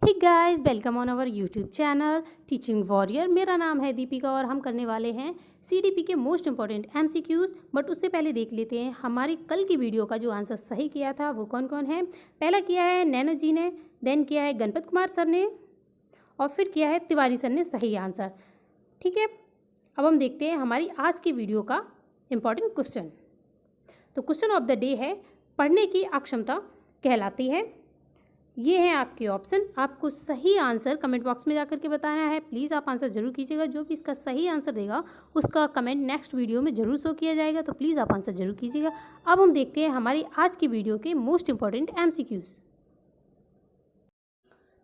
Hey guys, welcome on our YouTube channel teaching warrior. मेरा नाम है दीपिका और हम करने वाले हैं सीडीपी के मोस्ट इंपॉर्टेंट एमसीक्यूज। बट उससे पहले देख लेते हैं हमारी कल की वीडियो का जो आंसर सही किया था वो कौन कौन है। पहला किया है नैना जी ने, देन किया है गणपत कुमार सर ने और फिर किया है तिवारी सर ने सही आंसर। ठीक है, अब हम देखते हैं हमारी आज की वीडियो का इम्पॉर्टेंट क्वेश्चन। तो क्वेश्चन ऑफ द डे है, पढ़ने की अक्षमता कहलाती है। ये हैं आपके ऑप्शन, आपको सही आंसर कमेंट बॉक्स में जाकर के बताना है। प्लीज़ आप आंसर जरूर कीजिएगा, जो भी इसका सही आंसर देगा उसका कमेंट नेक्स्ट वीडियो में जरूर शो किया जाएगा, तो प्लीज़ आप आंसर जरूर कीजिएगा। अब हम देखते हैं हमारी आज की वीडियो के मोस्ट इंपॉर्टेंट एमसीक्यूज।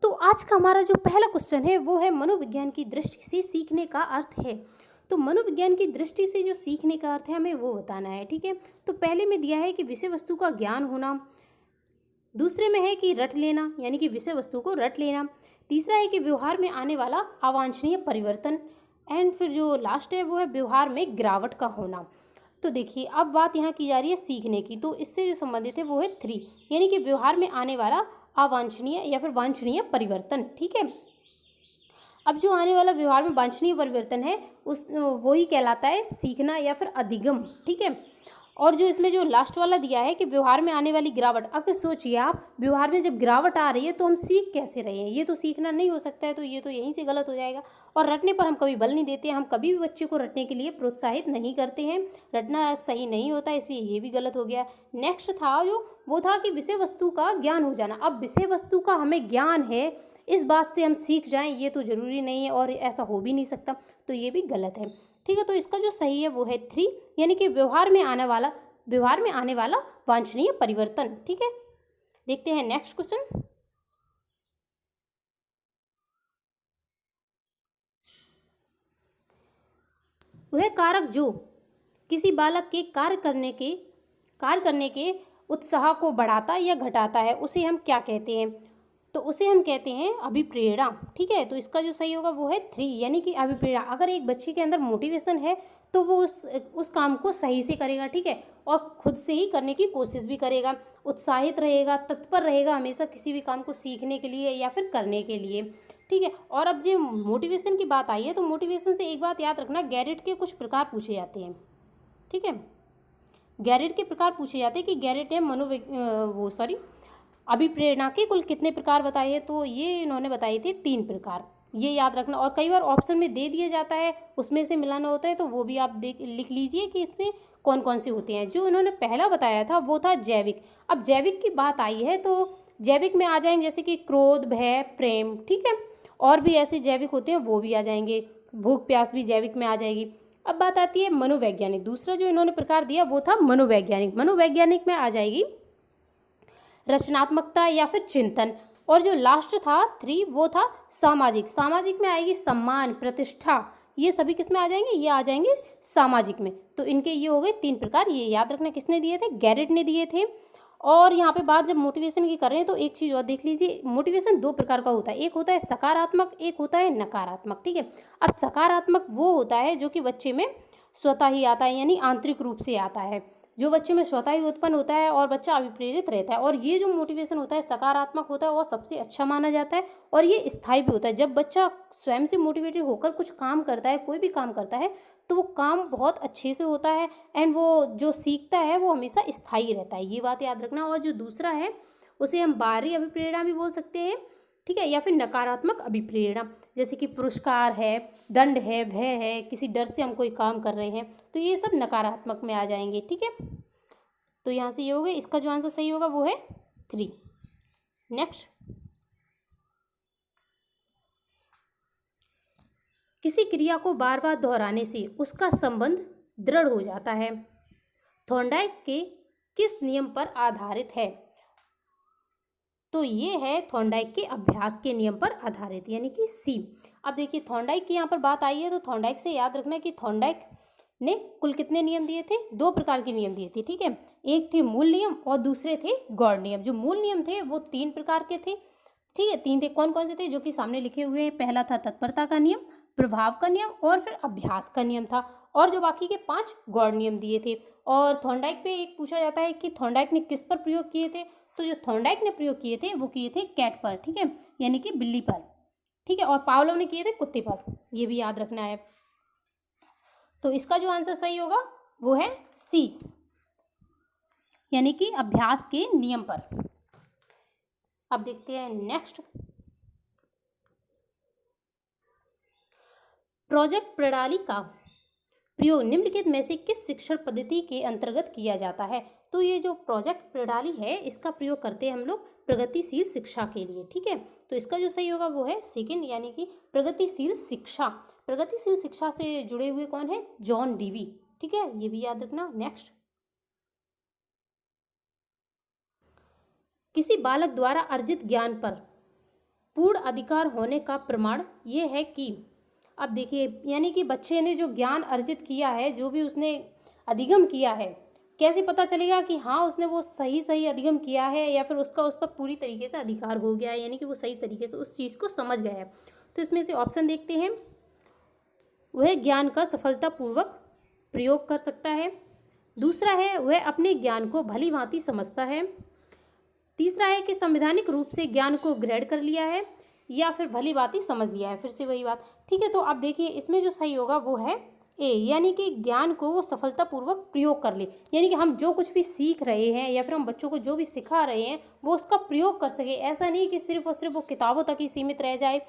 तो आज का हमारा जो पहला क्वेश्चन है वो है मनोविज्ञान की दृष्टि से सीखने का अर्थ है। तो मनोविज्ञान की दृष्टि से जो सीखने का अर्थ है हमें वो बताना है। ठीक है, तो पहले में दिया है कि विषय वस्तु का ज्ञान होना, दूसरे में है कि रट लेना यानी कि विषय वस्तु को रट लेना, तीसरा है कि व्यवहार में आने वाला अवांछनीय परिवर्तन, एंड फिर जो लास्ट है वो है व्यवहार में गिरावट का होना। तो देखिए अब बात यहाँ की जा रही है सीखने की, तो इससे जो संबंधित है वो है 3 यानी कि व्यवहार में आने वाला अवांछनीय या फिर वांछनीय परिवर्तन। ठीक है, अब जो आने वाला व्यवहार में वांछनीय परिवर्तन है उस वही कहलाता है सीखना या फिर अधिगम। ठीक है, और जो इसमें जो लास्ट वाला दिया है कि व्यवहार में आने वाली गिरावट, अगर सोचिए आप व्यवहार में जब गिरावट आ रही है तो हम सीख कैसे रहे हैं, ये तो सीखना नहीं हो सकता है, तो ये तो यहीं से गलत हो जाएगा। और रटने पर हम कभी बल नहीं देते, हम कभी भी बच्चे को रटने के लिए प्रोत्साहित नहीं करते हैं, रटना सही नहीं होता, इसलिए ये भी गलत हो गया। नेक्स्ट था जो वो था कि विषय वस्तु का ज्ञान हो जाना। अब विषय वस्तु का हमें ज्ञान है, इस बात से हम सीख जाएं ये तो ज़रूरी नहीं है और ऐसा हो भी नहीं सकता, तो ये भी गलत है। ठीक है, तो इसका जो सही है वो है 3 यानी कि व्यवहार में आने वाला वांछनीय परिवर्तन। ठीक है, देखते हैं नेक्स्ट क्वेश्चन। वह कारक जो किसी बालक के कार्य करने के उत्साह को बढ़ाता या घटाता है उसे हम क्या कहते हैं, तो उसे हम कहते हैं अभिप्रेरणा। ठीक है, तो इसका जो सही होगा वो है 3 यानी कि अभिप्रेरणा। अगर एक बच्चे के अंदर मोटिवेशन है तो वो उस काम को सही से करेगा। ठीक है, और खुद से ही करने की कोशिश भी करेगा, उत्साहित रहेगा, तत्पर रहेगा हमेशा किसी भी काम को सीखने के लिए या फिर करने के लिए। ठीक है, और अब जो मोटिवेशन की बात आई है तो मोटिवेशन से एक बात याद रखना, गैरेट के कुछ प्रकार पूछे जाते हैं। ठीक है, गैरेट के प्रकार पूछे जाते हैं कि गैरेट ने अभिप्रेरणा के कुल कितने प्रकार बताए हैं, तो ये इन्होंने बताए थे 3 प्रकार, ये याद रखना। और कई बार ऑप्शन में दे दिया जाता है, उसमें से मिलाना होता है, तो वो भी आप लिख लीजिए कि इसमें कौन कौन से होते हैं। जो इन्होंने पहला बताया था वो था जैविक। अब जैविक की बात आई है तो जैविक में आ जाएंगे जैसे कि क्रोध, भय, प्रेम। ठीक है, और भी ऐसे जैविक होते हैं वो भी आ जाएंगे, भूख प्यास भी जैविक में आ जाएगी। अब बात आती है मनोवैज्ञानिक। दूसरा जो इन्होंने प्रकार दिया वो था मनोवैज्ञानिक। मनोवैज्ञानिक में आ जाएगी रचनात्मकता या फिर चिंतन, और जो लास्ट था 3 वो था सामाजिक। सामाजिक में आएगी सम्मान, प्रतिष्ठा, ये सभी किस में आ जाएंगे, ये आ जाएंगे सामाजिक में। तो इनके ये हो गए 3 प्रकार, ये याद रखना किसने दिए थे, गैरेट ने दिए थे। और यहाँ पे बात जब मोटिवेशन की कर रहे हैं तो एक चीज़ और देख लीजिए, मोटिवेशन 2 प्रकार का होता है, एक होता है सकारात्मक, एक होता है नकारात्मक। ठीक है, अब सकारात्मक वो होता है जो कि बच्चे में स्वतः ही आता है यानी आंतरिक रूप से आता है, जो बच्चे में स्वतः ही उत्पन्न होता है और बच्चा अभिप्रेरित रहता है। और ये जो मोटिवेशन होता है सकारात्मक होता है और सबसे अच्छा माना जाता है, और ये स्थायी भी होता है। जब बच्चा स्वयं से मोटिवेटेड होकर कुछ काम करता है, कोई भी काम करता है, तो वो काम बहुत अच्छे से होता है, एंड वो जो सीखता है वो हमेशा स्थायी रहता है, ये बात याद रखना। और जो दूसरा है उसे हम बाहरी अभिप्रेरणा भी बोल सकते हैं। ठीक है, या फिर नकारात्मक अभिप्रेरणा, जैसे कि पुरस्कार है, दंड है, भय है, किसी डर से हम कोई काम कर रहे हैं, तो ये सब नकारात्मक में आ जाएंगे। ठीक है, तो यहाँ से ये हो गया, इसका जो आंसर सही होगा वो है 3। नेक्स्ट, किसी क्रिया को बार बार दोहराने से उसका संबंध दृढ़ हो जाता है, थॉर्नडाइक के किस नियम पर आधारित है, तो ये है थॉर्नडाइक के अभ्यास के नियम पर आधारित यानी कि सी। अब देखिए थॉर्नडाइक की यहाँ पर बात आई है तो थॉर्नडाइक से याद रखना कि थॉर्नडाइक ने कुल कितने नियम दिए थे, 2 प्रकार के नियम दिए थे। ठीक है, एक थे मूल नियम और दूसरे थे गौड़ नियम। जो मूल नियम थे वो 3 प्रकार के थे। ठीक है, 3 थे, कौन कौन से थे जो कि सामने लिखे हुए हैं। पहला था तत्परता का नियम, प्रभाव का नियम और फिर अभ्यास का नियम था, और जो बाकी के 5 गौड़ नियम दिए थे। और थॉर्नडाइक पे एक पूछा जाता है कि थॉर्नडाइक ने किस पर प्रयोग किए थे, तो जो थॉर्नडाइक ने प्रयोग किए थे वो किए थे कैट पर, ठीक है, यानी कि बिल्ली पर, ठीक है, और पावलोव ने किए थे कुत्ते पर, ये भी याद रखना है। तो इसका जो आंसर सही होगा वो है सी, यानी कि अभ्यास के नियम पर। अब देखते हैं नेक्स्ट। प्रोजेक्ट प्रणाली का प्रयोग निम्नलिखित में से किस शिक्षण पद्धति के अंतर्गत किया जाता है? तो ये जो प्रोजेक्ट प्रणाली है इसका प्रयोग करते हैं हम लोग प्रगतिशील शिक्षा के लिए, ठीक है। तो इसका जो सही होगा वो है सेकंड, यानी कि प्रगतिशील शिक्षा। प्रगतिशील शिक्षा से जुड़े हुए कौन है? जॉन डीवी, ठीक है, ये भी याद रखना। नेक्स्ट, किसी बालक द्वारा अर्जित ज्ञान पर पूर्ण अधिकार होने का प्रमाण ये है कि, अब देखिए, यानी कि बच्चे ने जो ज्ञान अर्जित किया है, जो भी उसने अधिगम किया है, कैसे पता चलेगा कि हाँ उसने वो सही अधिगम किया है या फिर उसका उस पर पूरी तरीके से अधिकार हो गया है, यानी कि वो सही तरीके से उस चीज़ को समझ गया है। तो इसमें से ऑप्शन देखते हैं। वह ज्ञान का सफलतापूर्वक प्रयोग कर सकता है। दूसरा है वह अपने ज्ञान को भली भांति समझता है। तीसरा है कि संवैधानिक रूप से ज्ञान को ग्रहण कर लिया है या फिर भली भांति समझ लिया है। फिर से वही बात, ठीक है। तो आप देखिए इसमें जो सही होगा वो है ए, यानी कि ज्ञान को वो सफलतापूर्वक प्रयोग कर ले, यानी कि हम जो कुछ भी सीख रहे हैं या फिर हम बच्चों को जो भी सिखा रहे हैं वो उसका प्रयोग कर सके। ऐसा नहीं कि सिर्फ और सिर्फ वो किताबों तक ही सीमित रह जाए,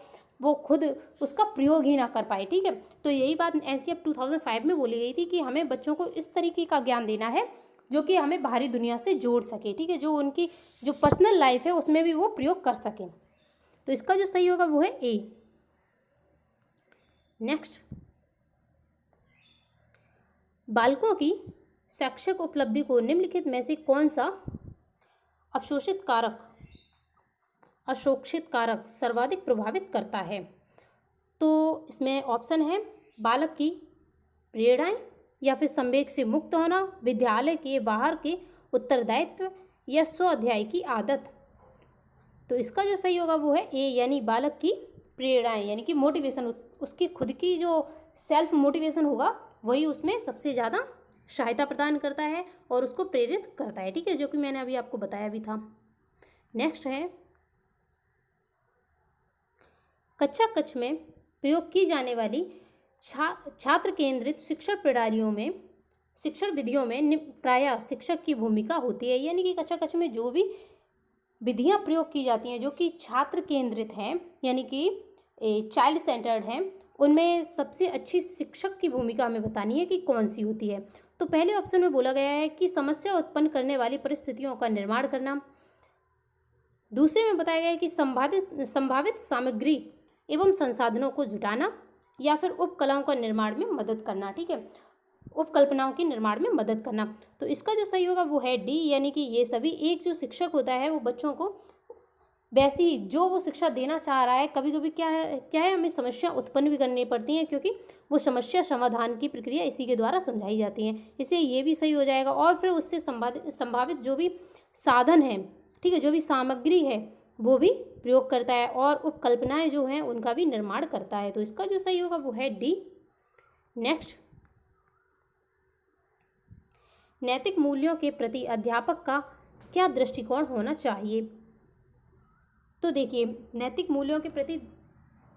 वो खुद उसका प्रयोग ही ना कर पाए, ठीक है। तो यही बात एनसीएफ 2005 में बोली गई थी कि हमें बच्चों को इस तरीके का ज्ञान देना है जो कि हमें बाहरी दुनिया से जोड़ सके, ठीक है, जो उनकी जो पर्सनल लाइफ है उसमें भी वो प्रयोग कर सकें। तो इसका जो सही होगा वो है ए। नेक्स्ट, बालकों की शैक्षिक उपलब्धि को निम्नलिखित में से कौन सा अशोक्षित कारक सर्वाधिक प्रभावित करता है? तो इसमें ऑप्शन है बालक की प्रेरणाएं या फिर संवेग से मुक्त होना, विद्यालय के बाहर के उत्तरदायित्व या स्वाध्याय की आदत। तो इसका जो सही होगा वो है ए, यानी बालक की प्रेरणाएं, यानी कि मोटिवेशन, उसकी खुद की जो सेल्फ मोटिवेशन होगा वही उसमें सबसे ज़्यादा सहायता प्रदान करता है और उसको प्रेरित करता है, ठीक है, जो कि मैंने अभी आपको बताया भी था। नेक्स्ट है, कक्षा कक्ष में प्रयोग की जाने वाली छात्र केंद्रित शिक्षण प्रणालियों में, शिक्षण विधियों में प्रायः शिक्षक की भूमिका होती है, यानी कि कक्षा कक्ष में जो भी विधियां प्रयोग की जाती हैं जो कि छात्र केंद्रित हैं, यानी कि चाइल्ड सेंटर्ड हैं, उनमें सबसे अच्छी शिक्षक की भूमिका हमें बतानी है कि कौन सी होती है। तो पहले ऑप्शन में बोला गया है कि समस्या उत्पन्न करने वाली परिस्थितियों का निर्माण करना। दूसरे में बताया गया है कि संभावित सामग्री एवं संसाधनों को जुटाना या फिर उपकलाओं का निर्माण में मदद करना, ठीक है, उपकल्पनाओं के निर्माण में मदद करना। तो इसका जो सही होगा वो है डी, यानी कि ये सभी। एक जो शिक्षक होता है वो बच्चों को वैसी ही जो वो शिक्षा देना चाह रहा है, कभी कभी क्या है हमें समस्या उत्पन्न भी करनी पड़ती हैं, क्योंकि वो समस्या समाधान की प्रक्रिया इसी के द्वारा समझाई जाती है, इसलिए ये भी सही हो जाएगा। और फिर उससे संभावित जो भी साधन है, ठीक है, जो भी सामग्री है वो भी प्रयोग करता है और उपकल्पनाएं जो हैं उनका भी निर्माण करता है। तो इसका जो सही होगा वो है डी। नेक्स्ट, नैतिक मूल्यों के प्रति अध्यापक का क्या दृष्टिकोण होना चाहिए? तो देखिए, नैतिक मूल्यों के प्रति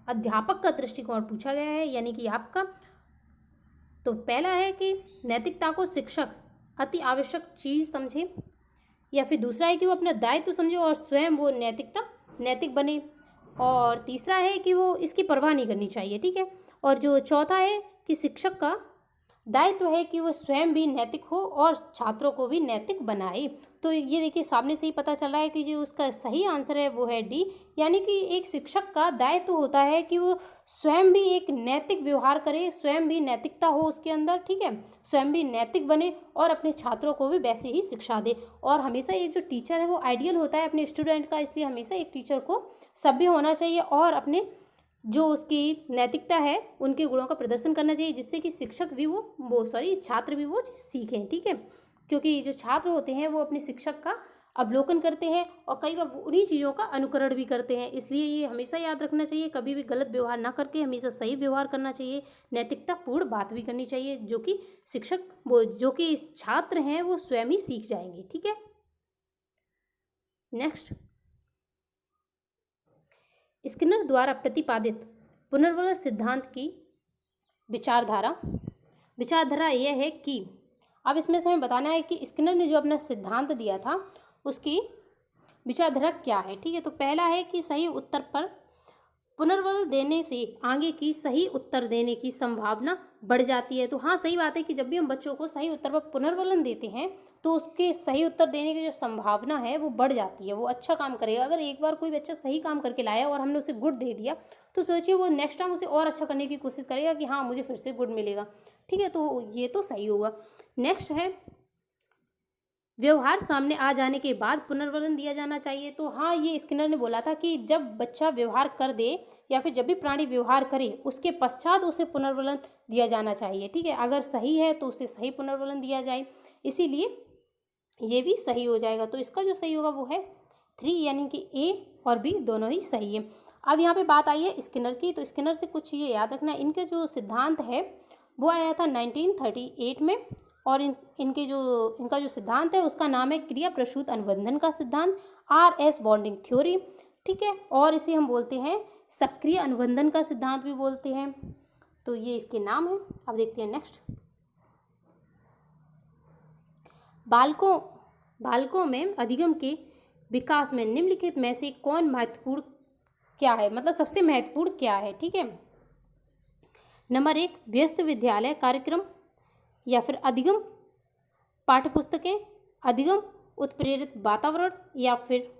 अध्यापक का दृष्टिकोण पूछा गया है, यानी कि आपका। तो पहला है कि नैतिकता को शिक्षक अति आवश्यक चीज़ समझे, या फिर दूसरा है कि वो अपना दायित्व समझे और स्वयं वो नैतिक बने, और तीसरा है कि वो इसकी परवाह नहीं करनी चाहिए, ठीक है, और जो चौथा है कि शिक्षक का दायित्व है कि वो स्वयं भी नैतिक हो और छात्रों को भी नैतिक बनाए। तो ये देखिए सामने से ही पता चल रहा है कि जो उसका सही आंसर है वो है डी, यानी कि एक शिक्षक का दायित्व होता है कि वो स्वयं भी एक नैतिक व्यवहार करे, स्वयं भी नैतिकता हो उसके अंदर, ठीक है, स्वयं भी नैतिक बने और अपने छात्रों को भी वैसे ही शिक्षा दे। और हमेशा एक जो टीचर है वो आइडियल होता है अपने स्टूडेंट का, इसलिए हमेशा एक टीचर को सभ्य होना चाहिए और अपने जो उसकी नैतिकता है उनके गुणों का प्रदर्शन करना चाहिए, जिससे कि शिक्षक भी छात्र भी वो सीखें, ठीक है, क्योंकि जो छात्र होते हैं वो अपने शिक्षक का अवलोकन करते हैं और कई बार उन्हीं चीज़ों का अनुकरण भी करते हैं। इसलिए ये हमेशा याद रखना चाहिए, कभी भी गलत व्यवहार ना करके हमेशा सही व्यवहार करना चाहिए, नैतिकतापूर्ण बात भी करनी चाहिए, जो कि जो कि छात्र हैं वो स्वयं ही सीख जाएंगे, ठीक है। नेक्स्ट, स्किनर द्वारा प्रतिपादित पुनर्वलन सिद्धांत की विचारधारा। विचारधारा यह है कि अब इसमें से हमें बताना है कि स्किनर ने जो अपना सिद्धांत दिया था उसकी विचारधारा क्या है। ठीक है, तो पहला है कि सही उत्तर पर पुनर्बल देने से आगे की सही उत्तर देने की संभावना बढ़ जाती है। तो हाँ, सही बात है कि जब भी हम बच्चों को सही उत्तर पर पुनर्वलन देते हैं तो उसके सही उत्तर देने की जो संभावना है वो बढ़ जाती है, वो अच्छा काम करेगा। अगर एक बार कोई बच्चा सही काम करके लाया और हमने उसे गुड दे दिया तो सोचिए वो नेक्स्ट टाइम उसे और अच्छा करने की कोशिश करेगा कि हाँ मुझे फिर से गुड मिलेगा। ठीक है, तो ये तो सही होगा। नेक्स्ट है, व्यवहार सामने आ जाने के बाद पुनर्वलन दिया जाना चाहिए। तो हाँ, ये स्किनर ने बोला था कि जब बच्चा व्यवहार कर दे या फिर जब भी प्राणी व्यवहार करे उसके पश्चात उसे पुनर्वलन दिया जाना चाहिए। ठीक है, अगर सही है तो उसे सही पुनर्वलन दिया जाए, इसीलिए ये भी सही हो जाएगा। तो इसका जो सही होगा वो है 3, यानी कि ए और बी दोनों ही सही है। अब यहाँ पे बात आई है स्किनर की, तो स्किनर से कुछ ये याद रखना, इनके जो सिद्धांत है वो आया था 1938 में, और इनका जो सिद्धांत है उसका नाम है क्रिया प्रसूत अनुबंधन का सिद्धांत, RS बॉन्डिंग थ्योरी। ठीक है, और इसे हम बोलते हैं सक्रिय अनुबंधन का सिद्धांत भी बोलते हैं। तो ये इसके नाम है। अब देखते हैं नेक्स्ट, बालकों में अधिगम के विकास में निम्नलिखित में से कौन महत्वपूर्ण क्या है, मतलब सबसे महत्वपूर्ण क्या है। ठीक है, नंबर 1 व्यस्त विद्यालय कार्यक्रम, या फिर अधिगम पाठ्यपुस्तकें, अधिगम उत्प्रेरित वातावरण, या फिर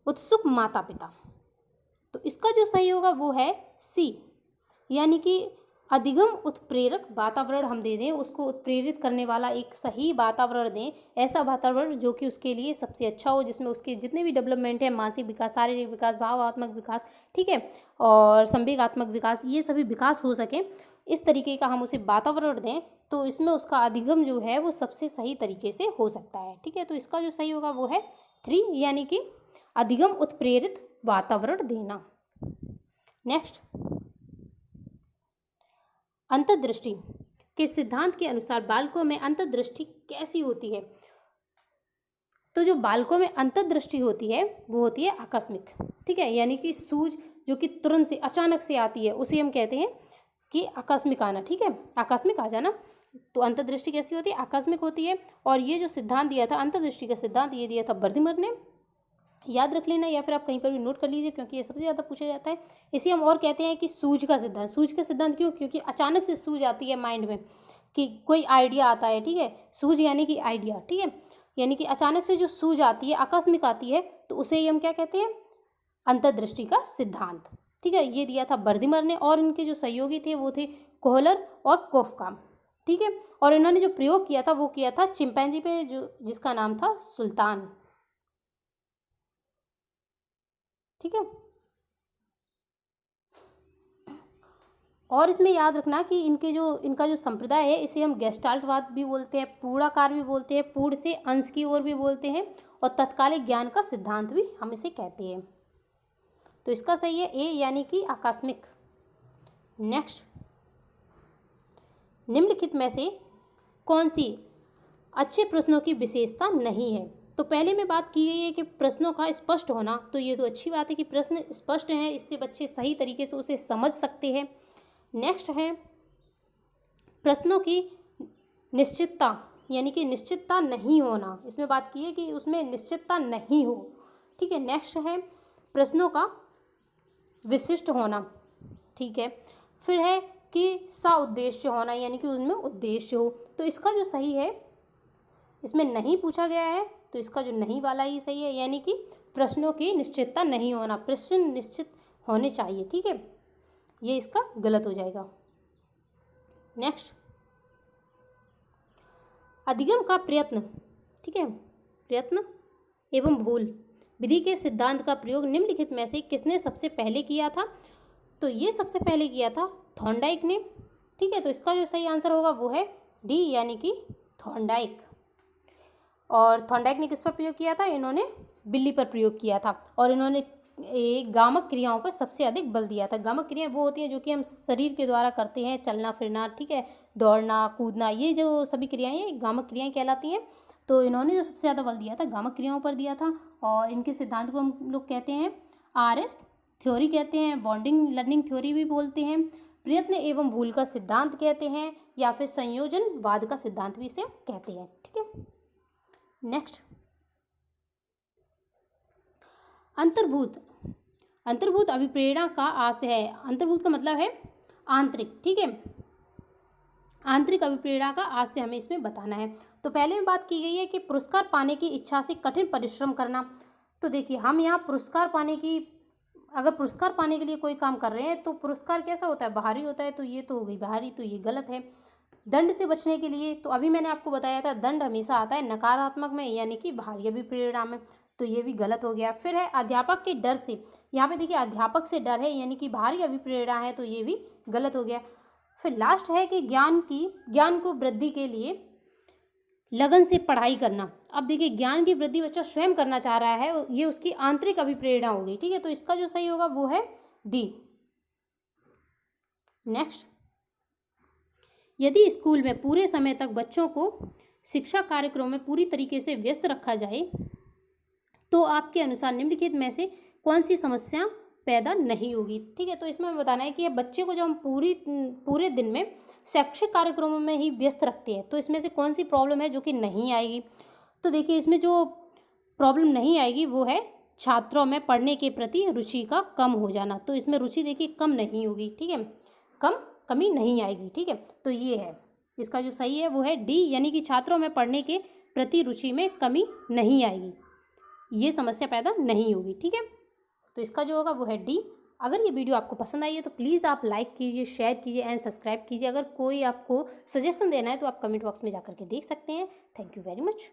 उत्सुक माता पिता। तो इसका जो सही होगा वो है सी, यानी कि अधिगम उत्प्रेरक वातावरण हम दे दें, उसको उत्प्रेरित करने वाला एक सही वातावरण दें, ऐसा वातावरण जो कि उसके लिए सबसे अच्छा हो, जिसमें उसके जितने भी डेवलपमेंट है, मानसिक विकास, शारीरिक विकास, भावात्मक विकास, ठीक है, और संवेगात्मक विकास, ये सभी विकास हो सके, इस तरीके का हम उसे वातावरण दें, तो इसमें उसका अधिगम जो है वो सबसे सही तरीके से हो सकता है। ठीक है, तो इसका जो सही होगा वो है 3, यानी कि अधिगम उत्प्रेरित वातावरण देना। नेक्स्ट, अंतर्दृष्टि के सिद्धांत के अनुसार बालकों में अंतर्दृष्टि कैसी होती है। तो जो बालकों में अंतर्दृष्टि होती है वो होती है आकस्मिक। ठीक है, यानी कि सूझ जो कि तुरंत से अचानक से आती है उसे हम कहते हैं कि आकस्मिक आना। ठीक है, आकस्मिक आ जाना। तो अंतर्दृष्टि कैसी होती है, आकस्मिक होती है। और ये जो सिद्धांत दिया था अंतर्दृष्टि का सिद्धांत, ये दिया था बर्दिमर ने, याद रख लेना, या फिर आप कहीं पर भी नोट कर लीजिए क्योंकि ये सबसे ज़्यादा पूछा जाता है। इसे हम और कहते हैं कि सूझ का सिद्धांत। सूझ का सिद्धांत क्यों, क्योंकि अचानक से सूझ आती है माइंड में कि कोई आइडिया आता है। ठीक है, सूझ यानी कि आइडिया। ठीक है, यानी कि अचानक से जो सूझ आती है, आकस्मिक आती है, तो उसे ही हम क्या कहते हैं, अंतर्दृष्टि का सिद्धांत। ठीक है, ये दिया था बर्दिमर ने, और इनके जो सहयोगी थे वो थे कोहलर और कोफका। ठीक है, और इन्होंने जो प्रयोग किया था वो किया था चिंपैंजी पे, जो जिसका नाम था सुल्तान। ठीक है, और इसमें याद रखना कि इनका जो संप्रदाय है इसे हम गेस्टाल्टवाद भी बोलते हैं, पूर्णाकार भी बोलते हैं, पूर्ण से अंश की ओर भी बोलते हैं, और तत्कालिक ज्ञान का सिद्धांत भी हम इसे कहते हैं। तो इसका सही है ए, यानी कि आकस्मिक। नेक्स्ट, निम्नलिखित में से कौन सी अच्छे प्रश्नों की विशेषता नहीं है। तो पहले में बात की गई है कि प्रश्नों का स्पष्ट होना, तो ये तो अच्छी बात है कि प्रश्न स्पष्ट हैं, इससे बच्चे सही तरीके से उसे समझ सकते हैं। नेक्स्ट है प्रश्नों की निश्चितता, यानी कि निश्चितता नहीं होना, इसमें बात की है कि उसमें निश्चितता नहीं हो। ठीक है, नेक्स्ट है प्रश्नों का विशिष्ट होना। ठीक है, फिर है कि सउद्देश्य होना, यानी कि उनमें उद्देश्य हो। तो इसका जो सही है, इसमें नहीं पूछा गया है तो इसका जो नहीं वाला ही सही है, यानी कि प्रश्नों की निश्चितता नहीं होना, प्रश्न निश्चित होने चाहिए। ठीक है, ये इसका गलत हो जाएगा। नेक्स्ट, अधिगम का प्रयत्न। ठीक है, प्रयत्न एवं भूल विधि के सिद्धांत का प्रयोग निम्नलिखित में से किसने सबसे पहले किया था। तो ये सबसे पहले किया था थॉर्नडाइक ने। ठीक है, तो इसका जो सही आंसर होगा वो है डी, यानी कि थॉर्नडाइक। और थॉर्नडाइक ने किस पर प्रयोग किया था, इन्होंने बिल्ली पर प्रयोग किया था, और इन्होंने गामक क्रियाओं पर सबसे अधिक बल दिया था। गामक क्रियाएं वो होती हैं जो कि हम शरीर के द्वारा करते हैं, चलना फिरना, ठीक है, दौड़ना कूदना, ये जो सभी क्रियाएं हैं गामक क्रियाएं कहलाती हैं। तो इन्होंने जो सबसे ज़्यादा बल दिया था गामक क्रियाओं पर दिया था, और इनके सिद्धांत को हम लोग कहते हैं RS थ्योरी कहते हैं, बॉन्डिंग लर्निंग थ्योरी भी बोलते हैं, प्रयत्न एवं भूल का सिद्धांत कहते हैं, या फिर संयोजनवाद का सिद्धांत भी इसे कहते हैं। ठीक है, नेक्स्ट अंतर्भूत अभिप्रेरणा का आशय है। अंतर्भूत का मतलब है आंतरिक। ठीक है, आंतरिक अभिप्रेरणा का आशय हमें इसमें बताना है। तो पहले में बात की गई है कि पुरस्कार पाने की इच्छा से कठिन परिश्रम करना। तो देखिए हम यहाँ अगर पुरस्कार पाने के लिए कोई काम कर रहे हैं तो पुरस्कार कैसा होता है, बाहरी होता है, तो ये तो हो गई बाहरी, तो ये गलत है। दंड से बचने के लिए, तो अभी मैंने आपको बताया था दंड हमेशा आता है नकारात्मक में, यानी कि बाहरी अभिप्रेरणा में, तो ये भी गलत हो गया। फिर है अध्यापक के डर से, यहाँ पे देखिए अध्यापक से डर है यानी कि बाहरी अभिप्रेरणा है, तो ये भी गलत हो गया। फिर लास्ट है कि ज्ञान को वृद्धि के लिए लगन से पढ़ाई करना। अब देखिए ज्ञान की वृद्धि बच्चा स्वयं करना चाह रहा है, ये उसकी आंतरिक अभिप्रेरणा हो गई। ठीक है, तो इसका जो सही होगा वो है डी। नेक्स्ट, यदि स्कूल में पूरे समय तक बच्चों को शिक्षा कार्यक्रम में पूरी तरीके से व्यस्त रखा जाए तो आपके अनुसार निम्नलिखित में से कौन सी समस्या पैदा नहीं होगी। ठीक है, तो इसमें हमें बताना है कि बच्चे को जब हम पूरे दिन में शैक्षिक कार्यक्रमों में ही व्यस्त रखते हैं तो इसमें से कौन सी प्रॉब्लम है जो कि नहीं आएगी। तो देखिए इसमें जो प्रॉब्लम नहीं आएगी वो है छात्रों में पढ़ने के प्रति रुचि का कम हो जाना। तो इसमें रुचि देखिए कम नहीं होगी। ठीक है, कमी नहीं आएगी। ठीक है, तो ये है इसका जो सही है वो है डी, यानी कि छात्रों में पढ़ने के प्रति रुचि में कमी नहीं आएगी, ये समस्या पैदा नहीं होगी। ठीक है, तो इसका जो होगा वो है डी। अगर ये वीडियो आपको पसंद आई है तो प्लीज़ आप लाइक कीजिए, शेयर कीजिए एंड सब्सक्राइब कीजिए। अगर कोई आपको सजेशन देना है तो आप कमेंट बॉक्स में जा करके देख सकते हैं। Thank you very much.